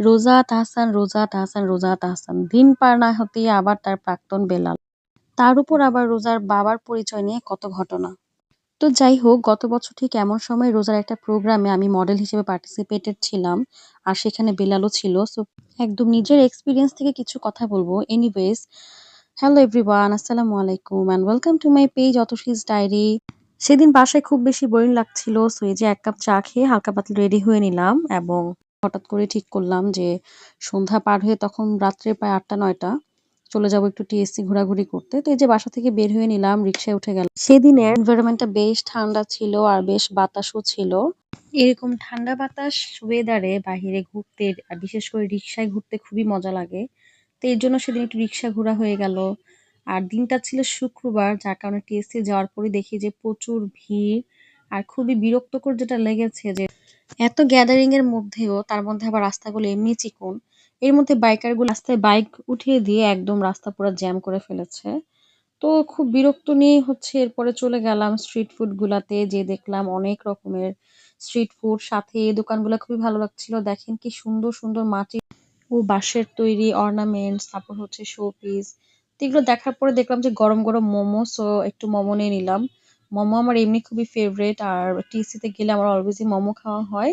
রোজা তাহসান। দিন পার না হতেই আবার তার প্রাক্তন বেলাল। তার উপর আবার রোজার বাবার পরিচয় নিয়ে কত ঘটনা। তো যাই হোক, গত বছর ঠিক এমন সময় রোজার একটা প্রোগ্রামে আমি মডেল হিসেবে পার্টিসিপেটেড ছিলাম। আর সেখানে বেলালও ছিল। সো একদম নিজের এক্সপেরিয়েন্স থেকে কিছু কথা বলবো। এনিওয়েজ, হ্যালো এভরিওয়ান, আসসালামু আলাইকুম and welcome to my page Atasi's diary. সেদিন বাসায় খুব বেশি বোরিং লাগছিল। সো এই যে ১ কাপ চা খেয়ে হালকা পাতলা রেডি হয়ে নিলাম এবং হঠাৎ করে ঠিক করলাম যে সন্ধ্যা পার হয়ে তখন রাত্রে প্রায় ৮টা-৯টা চলে যাবো একটু টিএসসি ঘোরাঘুরি করতে। তো এই যে বাসা থেকে বের হয়ে নিলাম, রিক্সায় উঠে গেলাম। সেদিনের এনভায়রনমেন্টটা বেশ ঠান্ডা ছিল আর বেশ বাতাসও ছিল। এরকম ঠান্ডা বাতাস ওয়েদারে বাহিরে ঘুরতে আর বিশেষ করে রিক্সায় ঘুরতে খুবই মজা লাগে। তো এর জন্য সেদিন একটু রিক্সা ঘোরা হয়ে গেল। আর দিনটা ছিল শুক্রবার, যার কারণে টিএসসি যাওয়ার পরে দেখি যে প্রচুর ভিড়। আর খুবই বিরক্তকর যেটা লেগেছে যে এত গ্যাদারিং এর মধ্যেও তার মধ্যে আবার রাস্তাগুলো এমনি চিকন। এর মধ্যে বাইকারগুলো রাস্তায় বাইক উঠিয়ে দিয়ে একদম রাস্তা পুরো জ্যাম করে ফেলেছে। তো খুব বিরক্ত নিয়ে হচ্ছে এরপরে চলে গেলাম স্ট্রিট ফুড গুলাতে, যে দেখলাম অনেক রকমের স্ট্রিট ফুড, সাথে এই দোকানগুলো খুবই ভালো লাগছিল। দেখেন কি সুন্দর সুন্দর মাটির ও বাঁশের তৈরি অর্নামেন্টস, তারপর হচ্ছে শো পিস। তো এগুলো দেখার পরে দেখলাম যে গরম গরম মোমো, সো একটু মোমো নিয়ে নিলাম। মোমো আমার এমনি খুবই ফেভারিট, আর টিসিতে গেলে আমার অলওয়েজই মোমো খাওয়া হয়।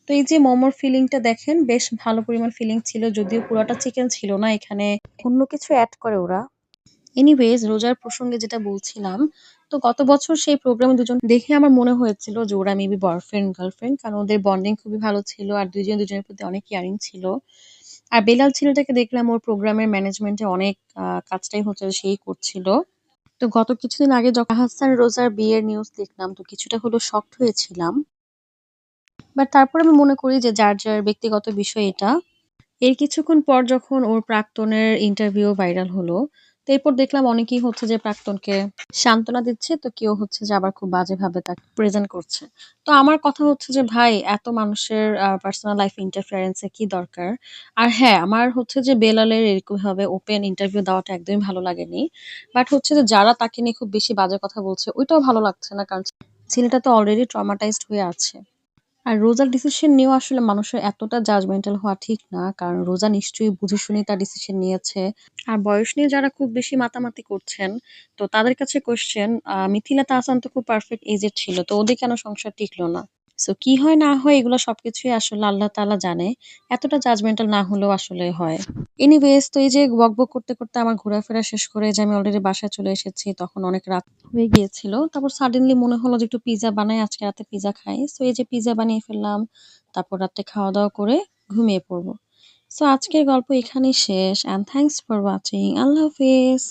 তো এই যে মোমোর ফিলিংটা দেখেন, বেশ ভালো পরিমাণ ফিলিং ছিল, যদিও পুরাটা চিকেন ছিল না, এখানে অন্য কিছু অ্যাড করে ওরা। এনিওয়েজ, রোজার প্রসঙ্গে যেটা বলছিলাম, তো গত বছর সেই প্রোগ্রামে দুজন দেখে আমার মনে হয়েছিল যে ওরা মেবি বয়ফ্রেন্ড গার্লফ্রেন্ড, কারণ ওদের বন্ডিং খুবই ভালো ছিল আর দুজন দুজনের প্রতি অনেক কেয়ারিং ছিল। আর বেলাল ছেলেটাকে দেখলাম ওর প্রোগ্রামের ম্যানেজমেন্টে অনেক কাজটাই হচ্ছে যে সেই করছিল। তো গত কিছুদিন আগে যখন হাসান রোজার বিয়ের নিউজ দেখলাম, তো কিছুটা হলেও শকড হয়েছিলাম। বাট তারপরে আমি মনে করি যে যার যার ব্যক্তিগত বিষয় এটা। এর কিছুক্ষণ পর যখন ওর প্রাক্তনের ইন্টারভিউ ভাইরাল হলো, তো এরপর দেখলাম অনেকেই হচ্ছে যে প্রাক্তনকে সান্ত্বনা দিচ্ছে, তো কেউ হচ্ছে যে আবার খুব বাজেভাবে তাকে প্রেজেন্ট করছে। তো আমার কথা হচ্ছে যে ভাই, এত মানুষের পার্সোনাল লাইফ ইন্টারফারেন্সের কি দরকার? আর হ্যাঁ, আমার হচ্ছে যে বেলালের এরকম ভাবে ওপেন ইন্টারভিউ দেওয়াটা একদমই ভালো লাগেনি। বাট হচ্ছে যে যারা তাকে নিয়ে খুব বেশি বাজে কথা বলছে, ওইটাও ভালো লাগছে না, কারণ ছেলেটা তো অলরেডি ট্রমাটাইজড হয়ে আছে। আর রোজার ডিসিশন নিয়েও আসলে মানুষের এতটা জাজমেন্টাল হওয়া ঠিক না, কারণ রোজা নিশ্চয়ই বুঝে শুনেই তার ডিসিশন নিয়েছে। আর বয়স নিয়ে যারা খুব বেশি মাতামাতি করছেন, তো তাদের কাছে কোশ্চেন, মিথিলা তাহসান তো খুব পারফেক্ট এজের ছিল, তো ওদের কেন সংসার টিকলো না? সো কি হয় না হয় এগুলো সবকিছুই আসলে আল্লাহ তাআলা জানে। এতটা জাজমেন্টাল না হলেও আসলে হয়। এনিওয়েজ, তো এই যে বকবক করতে করতে আমার ঘোরাফেরা শেষ করে যে আমি অলরেডি বাসায় চলে এসেছি, তখন অনেক রাত হয়ে গিয়েছিল। তারপর সাডেনলি মনে হলো যে একটু পিজ্জা বানাই, আজকে রাতে পিজ্জা খাই। সো এই যে পিজ্জা বানিয়ে ফেললাম। তারপর রাতে খাওয়া দাওয়া করে ঘুমিয়ে পড়বো। সো আজকের গল্প এখানেই শেষ, অ্যান্ড থ্যাংকস ফর ওয়াচিং। আল্লাহ হাফেজ।